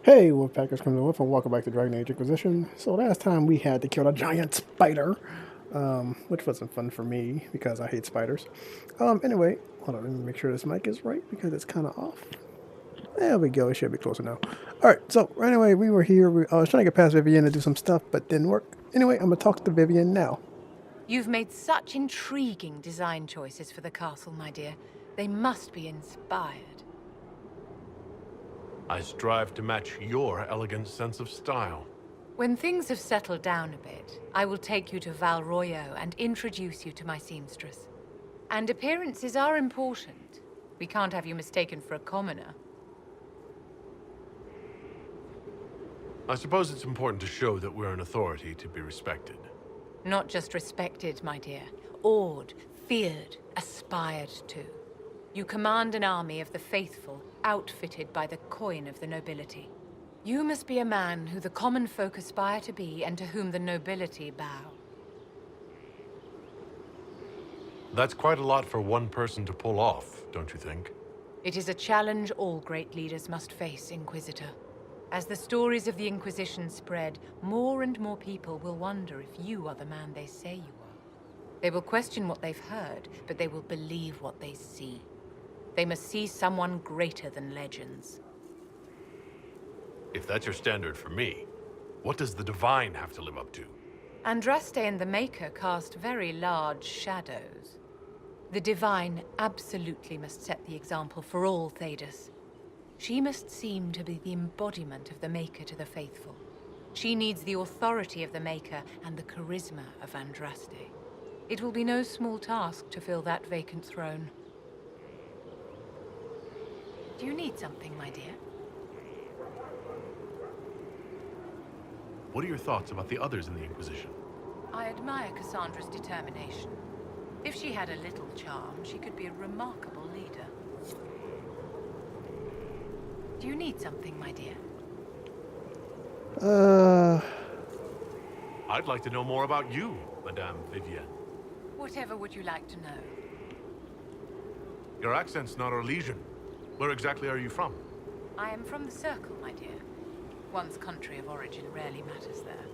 Hey, Wolfpackers, come to Wolf, and welcome back to Dragon Age Inquisition. So last time we had to kill a giant spider, which wasn't fun for me because I hate spiders. Anyway, hold on, let me make sure this mic is right because it's kind of off. There we go, it should be closer now. Alright, so anyway, we were here, I was trying to get past Vivian and do some stuff, but didn't work. Anyway, I'm going to talk to Vivian now. You've made such intriguing design choices for the castle, my dear. They must be inspired. I strive to match your elegant sense of style. When things have settled down a bit, I will take you to Valroyo and introduce you to my seamstress. And appearances are important. We can't have you mistaken for a commoner. I suppose it's important to show that we're an authority to be respected. Not just respected, my dear. Awed, feared, aspired to. You command an army of the faithful, outfitted by the coin of the nobility. You must be a man who the common folk aspire to be and to whom the nobility bow. That's quite a lot for one person to pull off, don't you think? It is a challenge all great leaders must face, Inquisitor. As the stories of the Inquisition spread, more and more people will wonder if you are the man they say you are. They will question what they've heard, but they will believe what they see. They must see someone greater than legends. If that's your standard for me, what does the Divine have to live up to? Andraste and the Maker cast very large shadows. The Divine absolutely must set the example for all Thedas. She must seem to be the embodiment of the Maker to the faithful. She needs the authority of the Maker and the charisma of Andraste. It will be no small task to fill that vacant throne. Do you need something, my dear? What are your thoughts about the others in the Inquisition? I admire Cassandra's determination. If she had a little charm, she could be a remarkable leader. Do you need something, my dear? I'd like to know more about you, Madame Vivienne. Whatever would you like to know? Your accent's not Orlesian. Where exactly are you from? I am from the Circle, my dear. One's country of origin rarely matters there.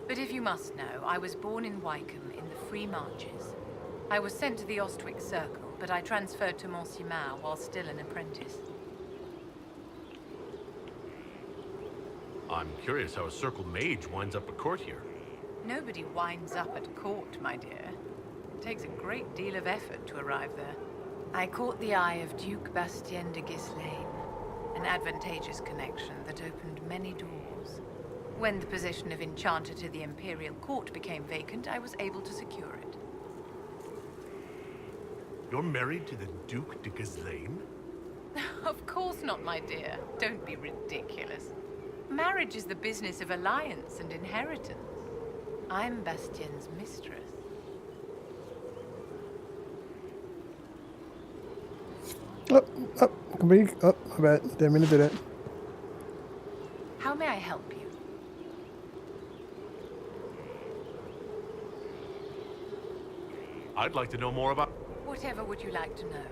But if you must know, I was born in Wycombe in the Free Marches. I was sent to the Ostwick Circle, but I transferred to Monsignor while still an apprentice. I'm curious how a Circle mage winds up at court here. Nobody winds up at court, my dear. It takes a great deal of effort to arrive there. I caught the eye of Duke Bastien de Ghislaine, an advantageous connection that opened many doors. When the position of Enchanter to the Imperial Court became vacant, I was able to secure it. You're married to the Duke de Ghislaine? Of course not, my dear. Don't be ridiculous. Marriage is the business of alliance and inheritance. I'm Bastien's mistress. My bad, didn't mean to do that. How may I help you? I'd like to know more about... Whatever would you like to know?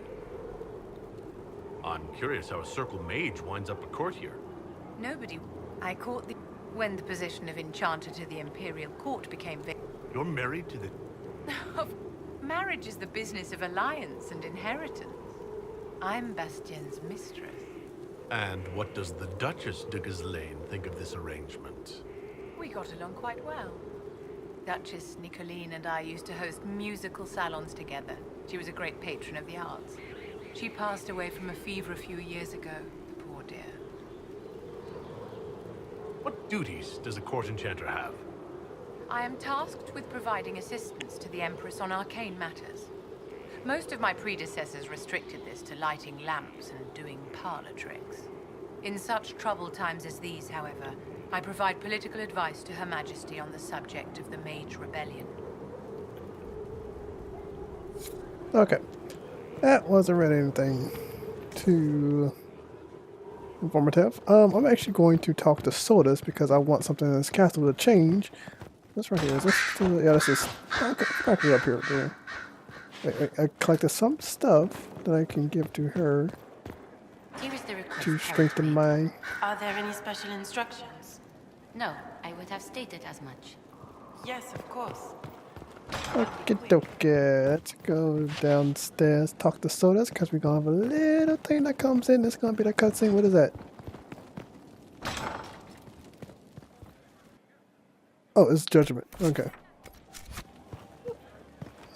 I'm curious how a Circle mage winds up at court here. Nobody... I caught the... When the position of Enchanter to the Imperial Court became vacant... You're married to the... Marriage is the business of alliance and inheritance. I'm Bastien's mistress. And what does the Duchess de Ghislaine think of this arrangement? We got along quite well. Duchess Nicoline and I used to host musical salons together. She was a great patron of the arts. She passed away from a fever a few years ago, the poor dear. What duties does a court enchanter have? I am tasked with providing assistance to the Empress on arcane matters. Most of my predecessors restricted this to lighting lamps and doing parlor tricks. In such troubled times as these, however, I provide political advice to Her Majesty on the subject of the Mage Rebellion. Okay. That wasn't really anything too informative. I'm actually going to talk to Solas because I want something in this castle to change. This right here, is this still, yeah, this is, okay, actually up here, there. I collected some stuff that I can give to her. Here is the request. to strengthen my... Are there any special instructions? No, I would have stated as much. Yes, of course. Okay, okay. Let's go downstairs, talk to Solas, because we're going to have a little thing that comes in. It's going to be the cutscene. What is that? Oh, it's Judgment. Okay.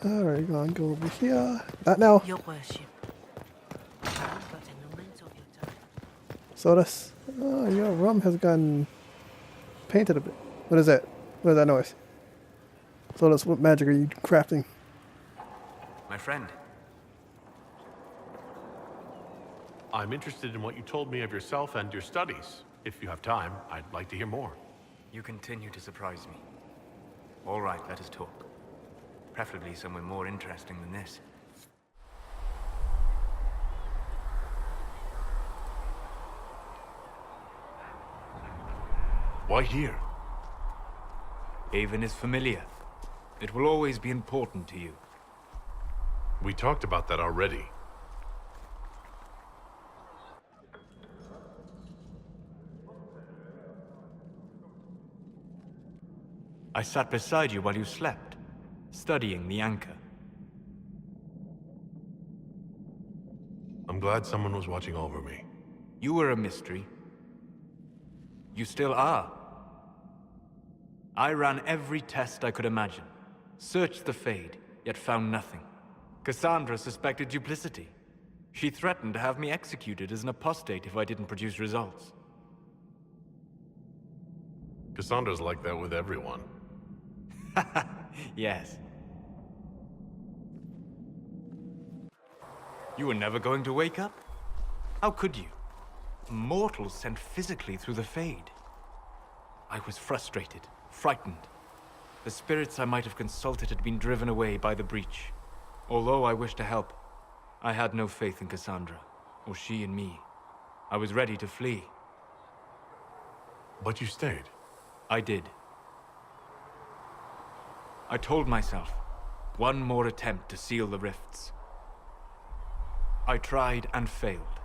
Alright, gonna go over here. Not now. Your worship. Solas. Oh, your room has gotten painted a bit. What is that? What is that noise? Solas, what magic are you crafting? My friend. I'm interested in what you told me of yourself and your studies. If you have time, I'd like to hear more. You continue to surprise me. All right, let us talk. Preferably somewhere more interesting than this. Why here? Haven is familiar. It will always be important to you. We talked about that already. I sat beside you while you slept, studying the anchor. I'm glad someone was watching over me. You were a mystery. You still are. I ran every test I could imagine. Searched the Fade, yet found nothing. Cassandra suspected duplicity. She threatened to have me executed as an apostate if I didn't produce results. Cassandra's like that with everyone. Yes. You were never going to wake up? How could you? Mortals sent physically through the Fade. I was frustrated, frightened. The spirits I might have consulted had been driven away by the breach. Although I wished to help, I had no faith in Cassandra, or she in me. I was ready to flee. But you stayed. I did. I told myself, one more attempt to seal the rifts. I tried and failed.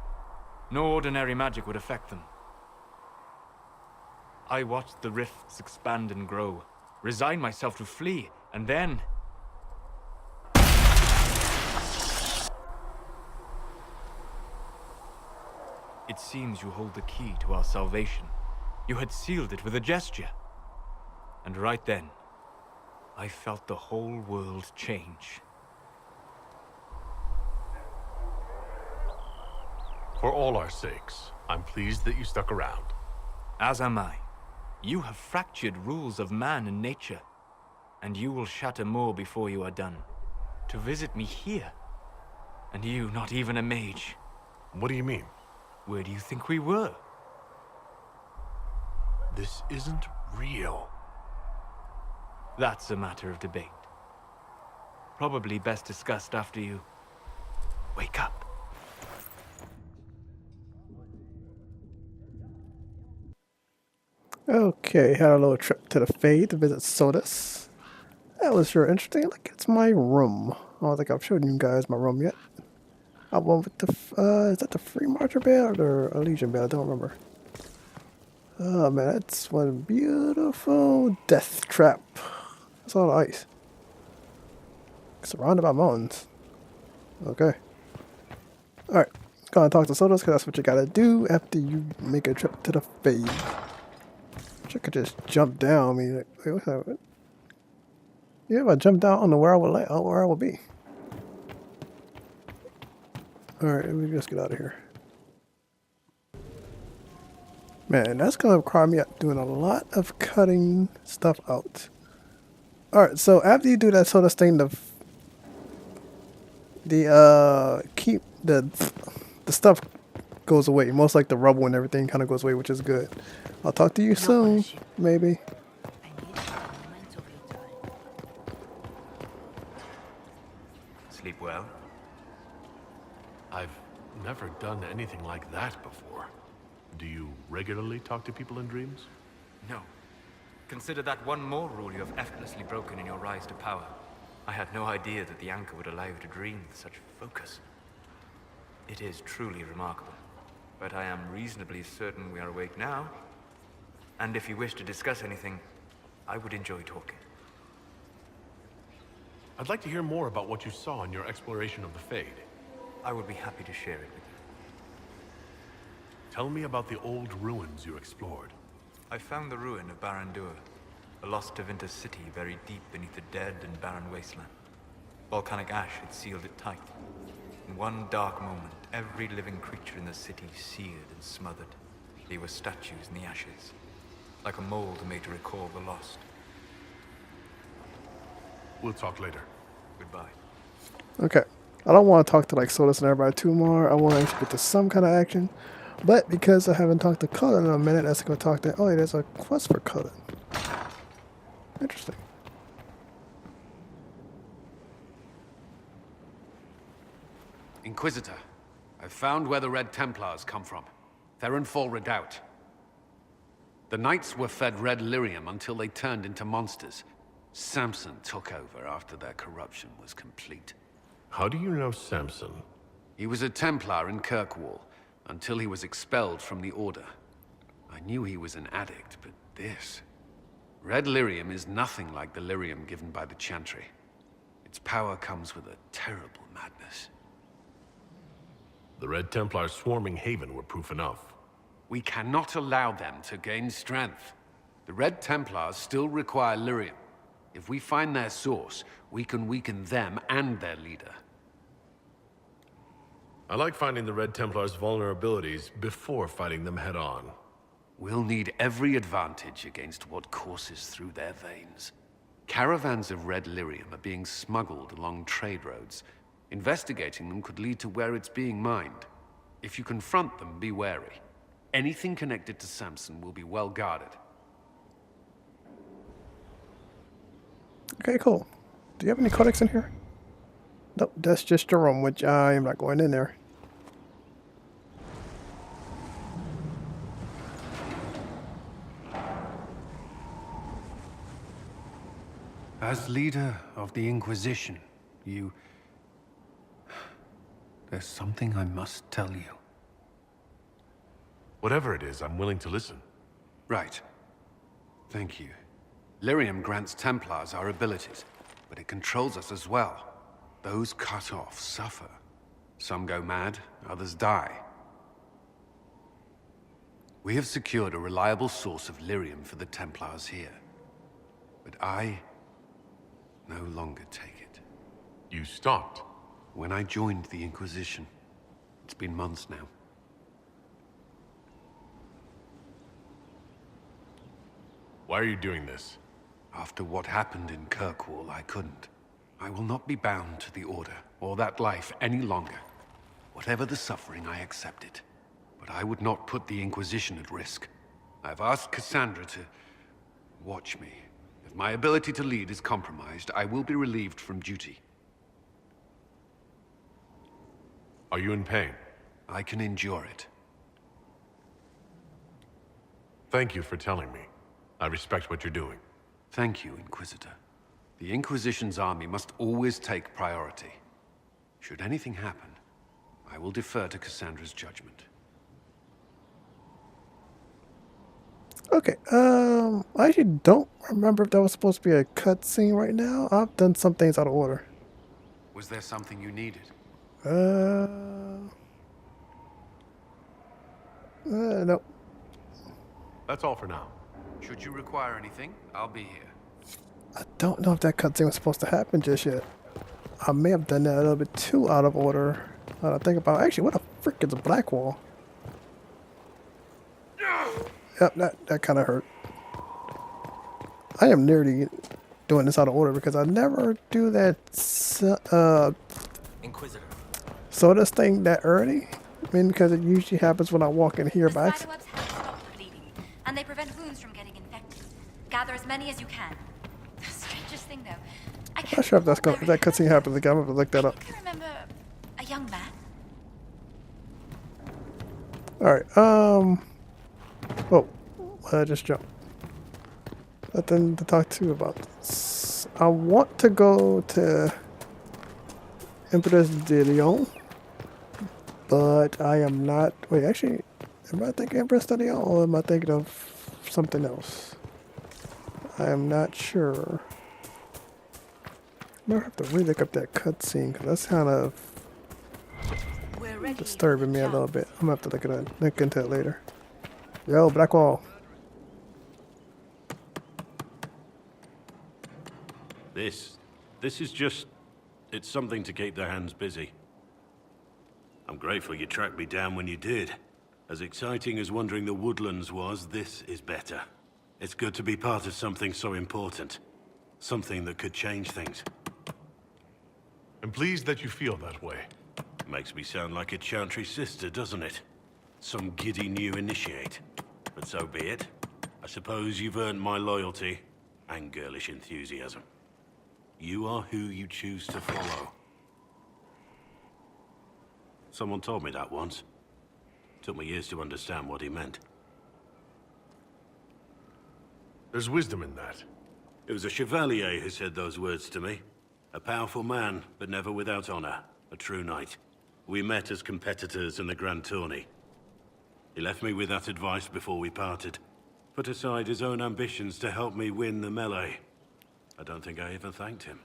No ordinary magic would affect them. I watched the rifts expand and grow, resigned myself to flee, and then... It seems you hold the key to our salvation. You had sealed it with a gesture. And right then, I felt the whole world change. For all our sakes, I'm pleased that you stuck around. As am I. You have fractured rules of man and nature, and you will shatter more before you are done. To visit me here, and you not even a mage. What do you mean? Where do you think we were? This isn't real. That's a matter of debate. Probably best discussed after you wake up. Okay, had a little trip to the Fade to visit Solas. That was sure interesting. Look, it's my room. I don't think I've showed you guys my room yet. I went with the, is that the Free Marcher bed or a Legion bed? I don't remember. Oh man, that's one beautiful death trap. That's all ice. Surrounded by mountains. Okay. Alright, gonna talk to Solas because that's what you gotta do after you make a trip to the Fade. I could just jump down. I mean, like, wait, what's that? Yeah, if I jump down, I don't know where I would where I would be. All right, let me just get out of here. Man, that's gonna require me doing a lot of cutting stuff out. All right, so after you do that sort of thing, keep the stuff goes away. Most like the rubble and everything kind of goes away, which is good. I'll talk to you soon, maybe. Sleep well? I've never done anything like that before. Do you regularly talk to people in dreams? No. Consider that one more rule you have effortlessly broken in your rise to power. I had no idea that the anchor would allow you to dream with such focus. It is truly remarkable. but I am reasonably certain we are awake now. And if you wish to discuss anything, I would enjoy talking. I'd like to hear more about what you saw in your exploration of the Fade. I would be happy to share it with you. Tell me about the old ruins you explored. I found the ruin of Barandur, a lost Tevinter city buried deep beneath a dead and barren wasteland. Volcanic ash had sealed it tight. In one dark moment, every living creature in the city seared and smothered. They were statues in the ashes, like a mold made to recall the lost. We'll talk later. Goodbye. Okay. I don't want to talk to like Solas and everybody too more. I want to actually get to some kind of action. But because I haven't talked to Cullen in a minute, let's go talk to... Oh, yeah, there's a quest for Cullen. Interesting. Inquisitor, I've found where the Red Templars come from. Therenfall Redoubt. The Knights were fed red lyrium until they turned into monsters. Samson took over after their corruption was complete. How do you know Samson? He was a Templar in Kirkwall, until he was expelled from the Order. I knew he was an addict, but this... Red lyrium is nothing like the lyrium given by the Chantry. Its power comes with a terrible madness. The Red Templars swarming Haven were proof enough. We cannot allow them to gain strength. The Red Templars still require lyrium. If we find their source, we can weaken them and their leader. I like finding the Red Templars' vulnerabilities before fighting them head-on. We'll need every advantage against what courses through their veins. Caravans of red lyrium are being smuggled along trade roads. Investigating them could lead to where it's being mined. If you confront them, be wary. Anything connected to Samson will be well guarded. Okay, cool. Do you have any codex in here? Nope, that's just a room, which I am not going in there. As leader of the Inquisition, there's something I must tell you. Whatever it is, I'm willing to listen. Right. Thank you. Lyrium grants Templars our abilities, but it controls us as well. Those cut off suffer. Some go mad, others die. We have secured a reliable source of lyrium for the Templars here. But I no longer take it. You stopped? When I joined the Inquisition. It's been months now. Why are you doing this? After what happened in Kirkwall, I couldn't. I will not be bound to the Order, or that life any longer. Whatever the suffering, I accept it. But I would not put the Inquisition at risk. I've asked Cassandra to watch me. If my ability to lead is compromised, I will be relieved from duty. Are you in pain? I can endure it. Thank you for telling me. I respect what you're doing. Thank you, Inquisitor. The Inquisition's army must always take priority. Should anything happen, I will defer to Cassandra's judgment. Okay, I actually don't remember if that was supposed to be a cutscene right now. I've done some things out of order. Was there something you needed? Nope. That's all for now. Should you require anything, I'll be here. I don't know if that cutscene was supposed to happen just yet. I may have done that a little bit too out of order. I think about actually, what the frick is a black wall? Yep, that kind of hurt. I am nearly doing this out of order because I never do that. Inquisitor. Sodas thing that early. I mean, because it usually happens when I walk in here The by spiderwebs have stopped bleeding, and they prevent wounds from getting infected. Gather as many as you can. The strangest thing, though, I I'm not sure if that's gonna, if that cutscene happens again. I'm gonna have to look that up. I remember a young man. All right. Oh, I just jumped. Nothing to talk to you about. I want to go to Empress de Lyon, but I am not. Wait, actually, Am I thinking Emperor Study Hall or am I thinking of something else? I am not sure. I might have to re-look up that cutscene because that's kind of disturbing me a little bit. I'm gonna have to look into it later. Yo, Blackwall. This is just... it's something to keep their hands busy. I'm grateful you tracked me down when you did. As exciting as wandering the woodlands was, this is better. It's good to be part of something so important. Something that could change things. I'm pleased that you feel that way. Makes me sound like a Chantry sister, doesn't it? Some giddy new initiate. But so be it. I suppose you've earned my loyalty and girlish enthusiasm. You are who you choose to follow. Someone told me that once. Took me years to understand what he meant. There's wisdom in that. It was a chevalier who said those words to me. A powerful man, but never without honor. A true knight. We met as competitors in the Grand Tourney. He left me with that advice before we parted. Put aside his own ambitions to help me win the melee. I don't think I even thanked him.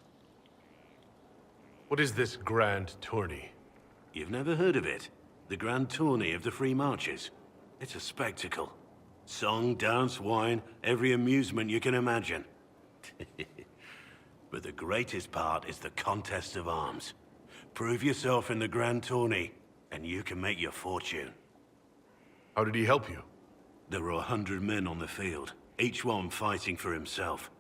What is this Grand Tourney? You've never heard of it? The Grand Tourney of the Free Marches. It's a spectacle. Song, dance, wine, every amusement you can imagine. But the greatest part is the contest of arms. Prove yourself in the Grand Tourney, and you can make your fortune. How did he help you? There were 100 men on the field, each one fighting for himself.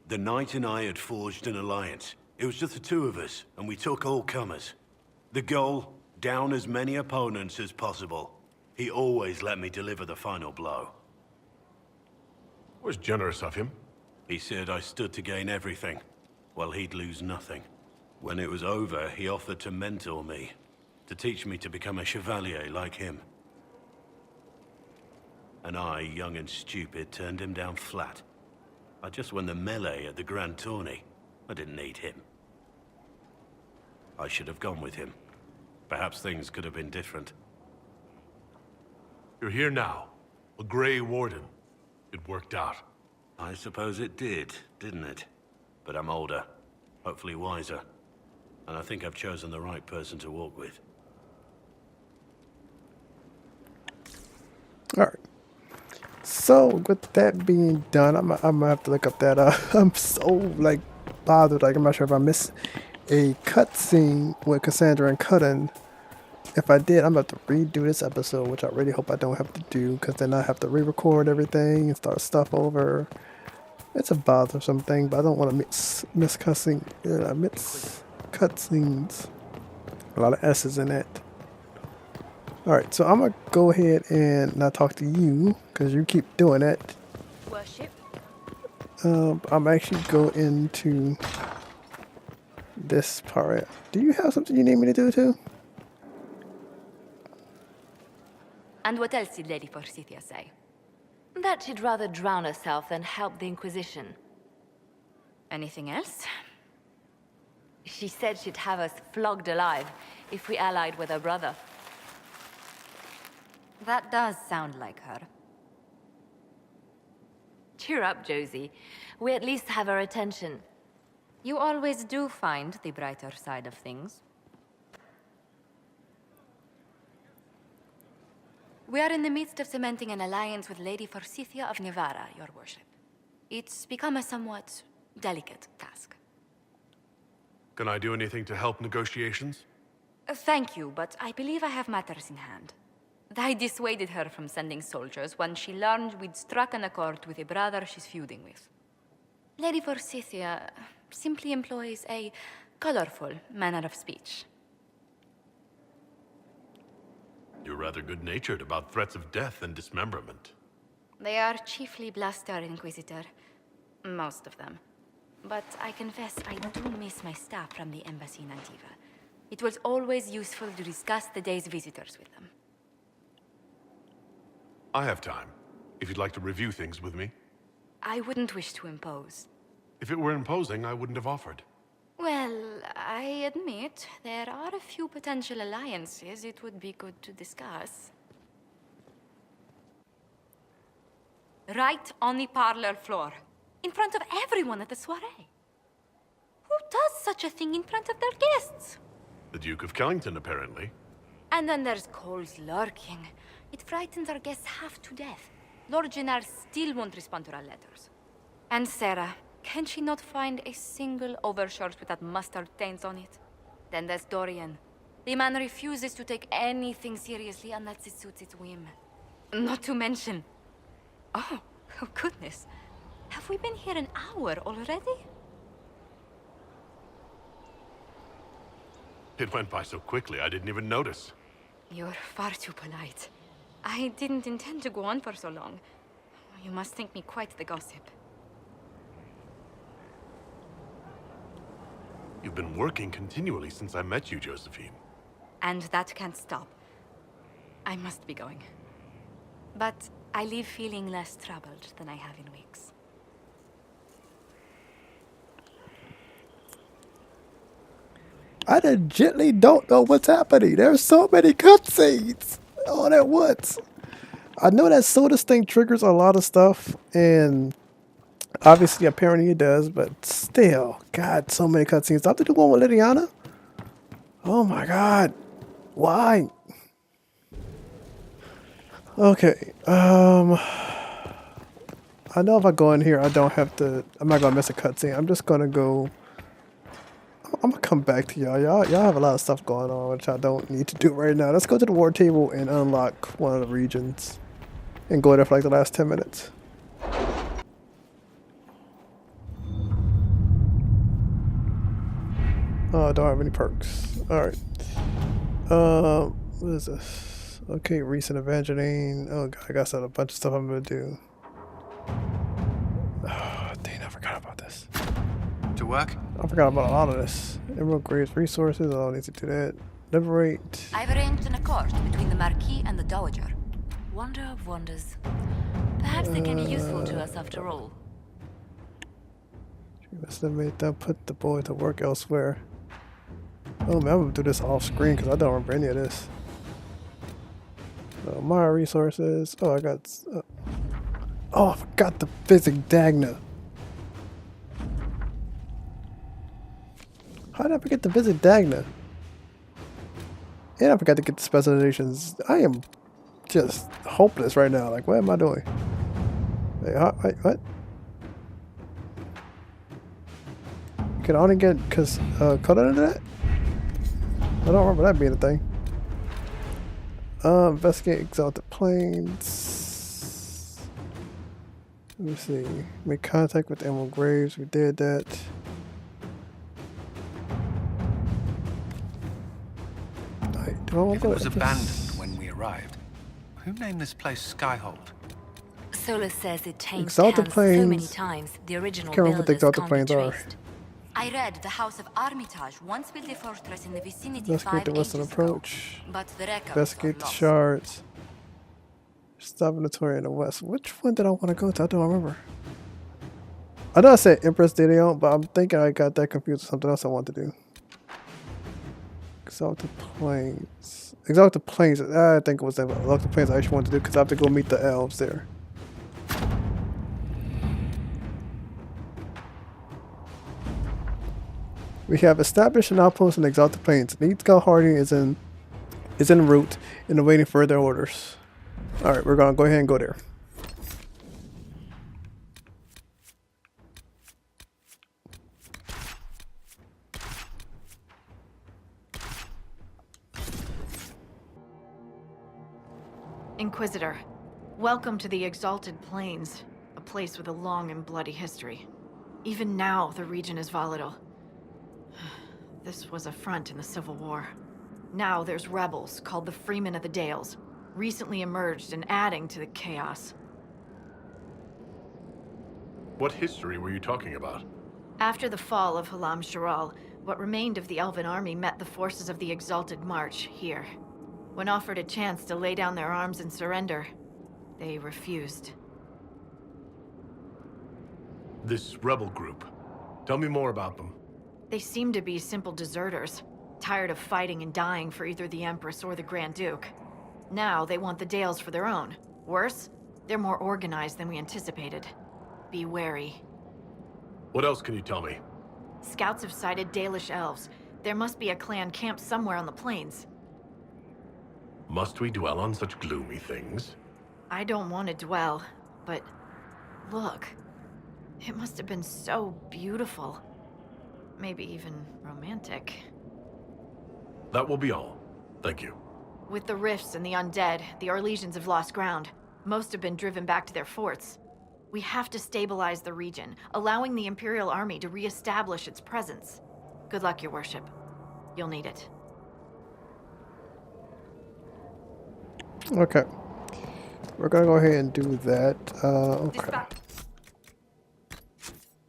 The knight and I had forged an alliance. It was just the two of us, and we took all comers. The goal, down as many opponents as possible. He always let me deliver the final blow. It was generous of him. He said I stood to gain everything, while he'd lose nothing. When it was over, he offered to mentor me, to teach me to become a chevalier like him. And I, young and stupid, turned him down flat. I just won the melee at the Grand Tourney. I didn't need him. I should have gone with him. Perhaps things could have been different. You're here now. A Grey Warden. It worked out. I suppose it did, didn't it? But I'm older, hopefully wiser. And I think I've chosen the right person to walk with. All right. So with that being done, I'm gonna have to look up that. I'm so like bothered. Like I'm not sure if I missed a cutscene with Cassandra and Cullen. If I did, I'm about to redo this episode, which I really hope I don't have to do, because then I have to re-record everything and start stuff over. It's a bothersome thing, but I don't want to miss cutscenes. A lot of S's in it. Alright, so I'm going to go ahead and not talk to you, because you keep doing it. Worship. I'm actually go into this part. Do you have something you need me to do too? And what else did Lady Forsythia say? That she'd rather drown herself than help the Inquisition. Anything else? She said she'd have us flogged alive if we allied with her brother. That does sound like her. Cheer up, Josie. We at least have her attention. You always do find the brighter side of things. We are in the midst of cementing an alliance with Lady Forsythia of Navarra, your worship. It's become a somewhat delicate task. Can I do anything to help negotiations? Thank you, but I believe I have matters in hand. I dissuaded her from sending soldiers when she learned we'd struck an accord with a brother she's feuding with. Lady Forsythia simply employs a colorful manner of speech. You're rather good-natured about threats of death and dismemberment. They are chiefly bluster, Inquisitor. Most of them. But I confess I do miss my staff from the embassy in Antiva. It was always useful to discuss the day's visitors with them. I have time, if you'd like to review things with me. I wouldn't wish to impose. If it were imposing, I wouldn't have offered. Well, I admit there are a few potential alliances it would be good to discuss. Right on the parlor floor. In front of everyone at the soiree. Who does such a thing in front of their guests? The Duke of Kellington, apparently. And then there's Cole's lurking. It frightens our guests half to death. Lord Gennard still won't respond to our letters. And Sarah, can she not find a single overshirt without mustard stains on it? Then there's Dorian. The man refuses to take anything seriously unless it suits its whim. Not to mention... Oh goodness. Have we been here an hour already? It went by so quickly, I didn't even notice. You're far too polite. I didn't intend to go on for so long. You must think me quite the gossip. You've been working continually since I met you, Josephine. And that can't stop. I must be going. But I leave feeling less troubled than I have in weeks. I legitimately don't know what's happening. There's so many cutscenes all at once. I know that Sodas thing triggers a lot of stuff, and obviously, apparently it does, but still, God, so many cutscenes. Do I have to do one with Liliana? Oh my God. Why? Okay, I know if I go in here, I don't have to, I'm not gonna miss a cutscene. I'm just gonna go, I'm gonna come back to y'all. Y'all have a lot of stuff going on, which I don't need to do right now. Let's go to the war table and unlock one of the regions and go there for like the last 10 minutes. Oh, I don't have any perks. Alright. What is this? Okay, recent Evangeline. Oh god, I got a bunch of stuff I'm gonna do. Oh, dang, I forgot about this. To work? I forgot about a lot of this. Emerald Graves resources, I don't need to do that. Liberate. I've arranged an accord between the Marquis and the Dowager. Wonder of wonders. Perhaps they can be useful to us after all. Estimate that put the boy to work elsewhere. Oh man, I'm gonna do this off screen because I don't remember any of this. My resources. Oh, I got. Oh, I forgot the Physic Dagna. How did I forget the Physic Dagna? And I forgot to get the specializations. I am just hopeless right now. Like, what am I doing? Wait, wait, what? You can only get cut into that? I don't remember that being a thing. Investigate exalted planes. Let me see. Make contact with Emerald Graves. We did that. Right, do I want If to it go was to abandoned when we arrived, who named this place Skyhold? Solas says it changed Exalted hands so many planes. times, the original Can't remember what the builders exalted can't be planes are. traced. I read the House of Armitage once built a fortress in the vicinity Investigate 5 the western ages approach. ago, but the records Investigate are the lost. shards. Stop in the Tory in the west. Which one did I want to go to? I don't remember. I know I said Empress de Leon, but I'm thinking I got that confused with something else I want to do. Exalted Plains. Exalted Plains. I think it was the Exalted Plains I actually wanted to do because I have to go meet the elves there. We have established an outpost in the Exalted Plains. Lead Scout Hardy is en route and awaiting further orders. Alright, we're gonna go ahead and go there. Inquisitor, welcome to the Exalted Plains, a place with a long and bloody history. Even now, the region is volatile. This was a front in the Civil War. Now there's rebels called the Freemen of the Dales, recently emerged and adding to the chaos. What history were you talking about? After the fall of Halam Sharal, what remained of the Elven army met the forces of the Exalted March here. When offered a chance to lay down their arms and surrender, they refused. This rebel group. Tell me more about them. They seem to be simple deserters, tired of fighting and dying for either the Empress or the Grand Duke. Now they want the Dales for their own. Worse, They're more organized than we anticipated. Be wary. What else can you tell me? Scouts have sighted Dalish elves. There must be a clan camped somewhere on the plains. Must we dwell on such gloomy things? I don't want to dwell, but look. It must have been so beautiful. Maybe even romantic. That will be all. Thank you. With the rifts and the undead, the Orlesians have lost ground. Most have been driven back to their forts. We have to stabilize the region, allowing the Imperial Army to re-establish its presence. Good luck, Your Worship. You'll need it. Okay. We're gonna go ahead and do that. Okay.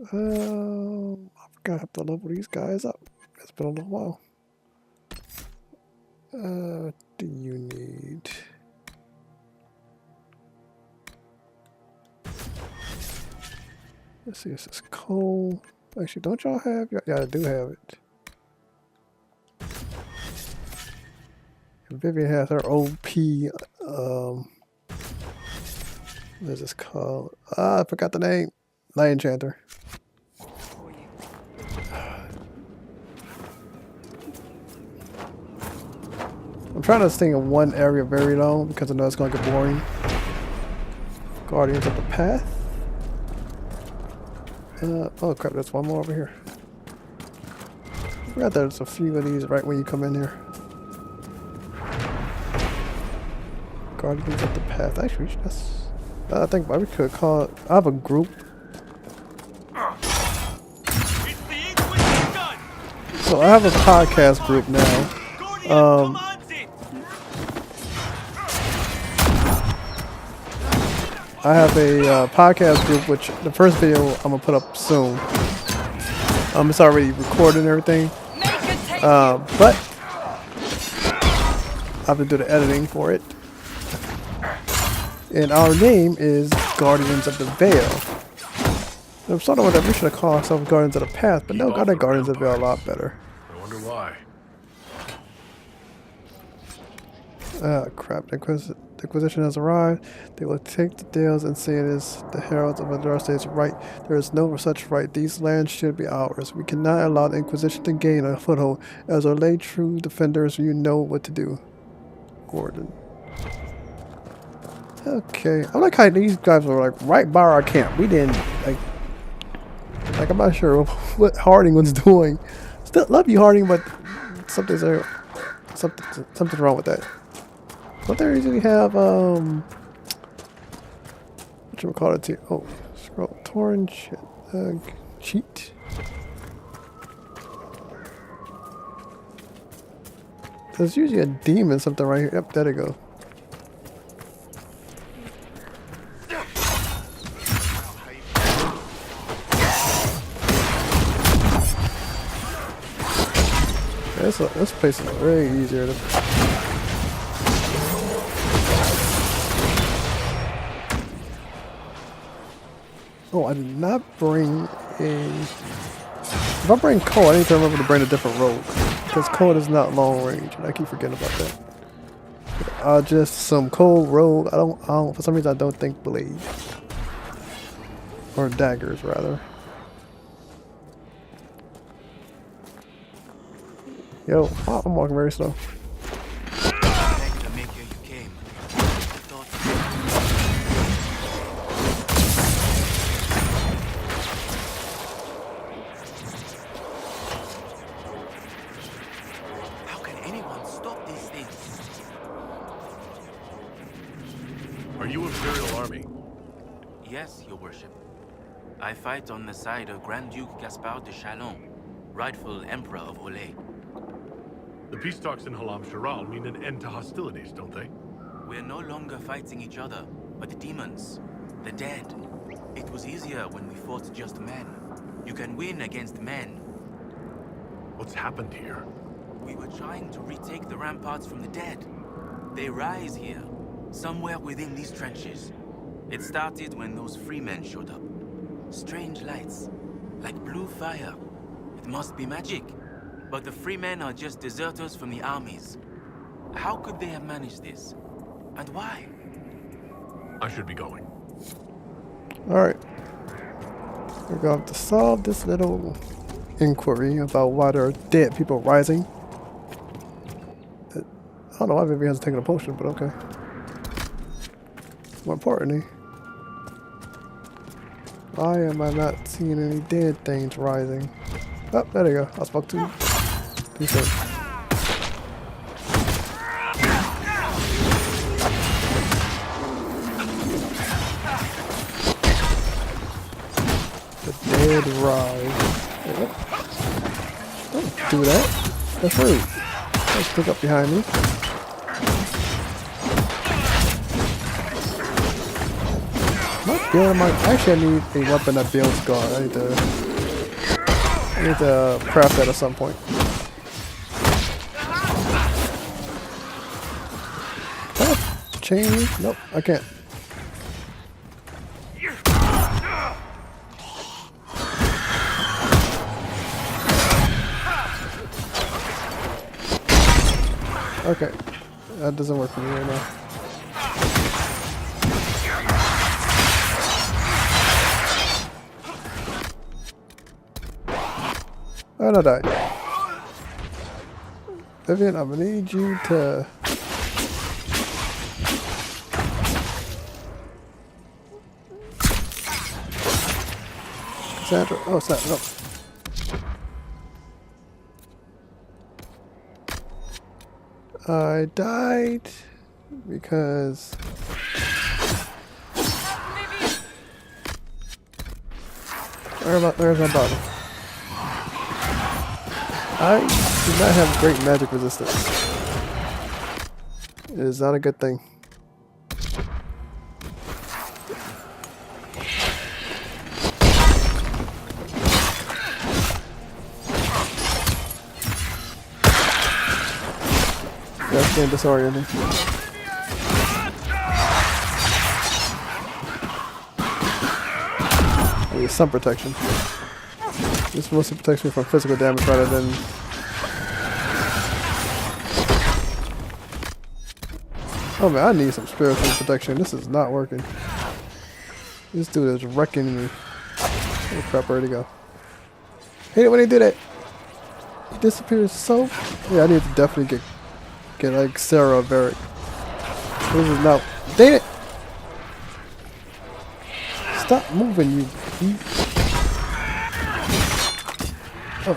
I forgot I have to level these guys up. It's been a little while. What do you need? Let's see, this is coal. Actually, don't y'all have? Yeah, I do have it. And Vivian has her OP, what is this called? I forgot the name. Night Enchanter. I'm trying to stay in one area very long because I know it's going to get boring. Guardians of the Path. Oh crap, there's one more over here. I forgot there's a few of these right when you come in here. Guardians of the Path. Actually, that's... I think we could call it... I have a group. So I have a podcast group now. I have a podcast group, which the first video I'm gonna put up soon. It's already recorded and everything, but I have to do the editing for it. And our name is Guardians of the Veil. I'm starting with that. We should have called ourselves Guardians of the Path, but no, got that Guardians of the Veil a lot better. I wonder why. Crap. The Inquisition has arrived. They will take the Dales and say it is the heralds of Madara State's right. There is no such right. These lands should be ours. We cannot allow the Inquisition to gain a foothold. As our late true defenders, you know what to do. Gordon. Okay. I like how these guys were like right by our camp. We didn't like I'm not sure what Harding was doing. Still love you, Harding, but something's wrong with that. Don't they usually have whatchamacallit here? Oh, scroll torrent cheat. There's usually a demon something right here. Yep, there they go. This place is very easier to... Oh, I did not bring a... If I bring coal, I need to remember to bring a different rogue. Because coal is not long range, and I keep forgetting about that. Just some coal rogue. I don't, for some reason I don't think blade. Or daggers, rather. Yo, I'm walking very slow. How can anyone stop these things? Are you Imperial Army? Yes, Your Worship. I fight on the side of Grand Duke Gaspard de Chalon, rightful Emperor of Olay. The peace talks in Halam Sharal mean an end to hostilities, don't they? We're no longer fighting each other, but the demons, the dead. It was easier when we fought just men. You can win against men. What's happened here? We were trying to retake the ramparts from the dead. They rise here, somewhere within these trenches. It started when those free men showed up. Strange lights, like blue fire. It must be magic. But the free men are just deserters from the armies. How could they have managed this? And why? I should be going. Alright. We're going to have to solve this little inquiry about why there are dead people rising. I don't know why Vivian hasn't taken a potion, but okay. More importantly, why am I not seeing any dead things rising? Oh, there they go. I spoke to you. Too soon. The dead rise. Wait, don't do that. That's rude. Don't stick up behind me. Actually, I need a weapon that builds guard. I need to craft that at some point. Can I chain you? Nope, I can't. Okay, that doesn't work for me right now. And I died. Vivian, I'm gonna need you to... Sandra, oh, Sandra, no. I died because... Where's my body? I do not have great magic resistance. It is not a good thing. That's getting disorienting. I need some protection. This mostly protects me from physical damage rather than... Oh man, I need some spiritual protection. This is not working. This dude is wrecking me. Oh crap, where'd he go? Hate it when they do that. He disappears so... Yeah, I need to definitely get like Sarah Varric. This is not... Dang it! Stop moving, you... Oh,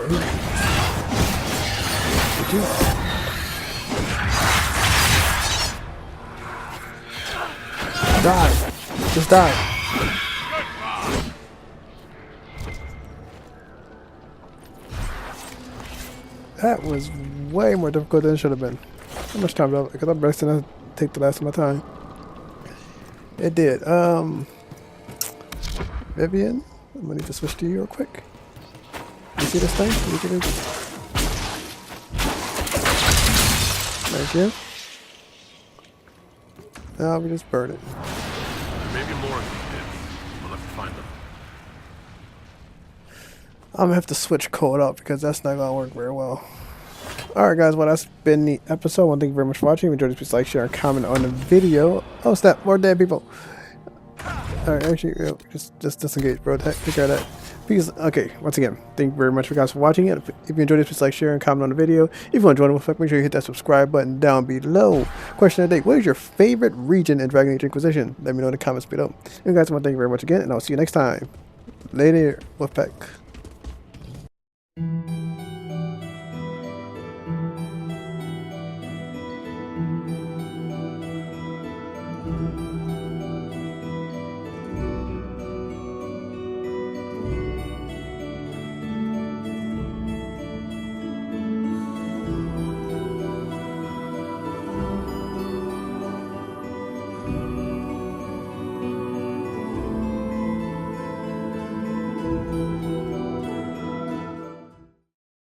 die. Just die. That was way more difficult than it should have been. How much time? Because I'm resting to take the last of my time. It did. Vivian, I'm gonna need to switch to you real quick. You see this thing? Thank you. Now we just burn it. Maybe more of these kids. We'll have to find them. I'm gonna have to switch code up because that's not gonna work very well. Alright guys, well that's been the episode. Well, thank you very much for watching. If you enjoyed this, please like, share, and comment on the video. Oh snap, more dead people. Alright, actually, just disengage, bro. Take care of that. Please, okay, once again, thank you very much for guys for watching it. If you enjoyed this, please like, share, and comment on the video. If you want to join the effect, make sure you hit that subscribe button down below. Question of the day, what is your favorite region in Dragon Age Inquisition? Let me know in the comments below. And guys, I want to thank you very much again, and I'll see you next time. Later, Wolfpack.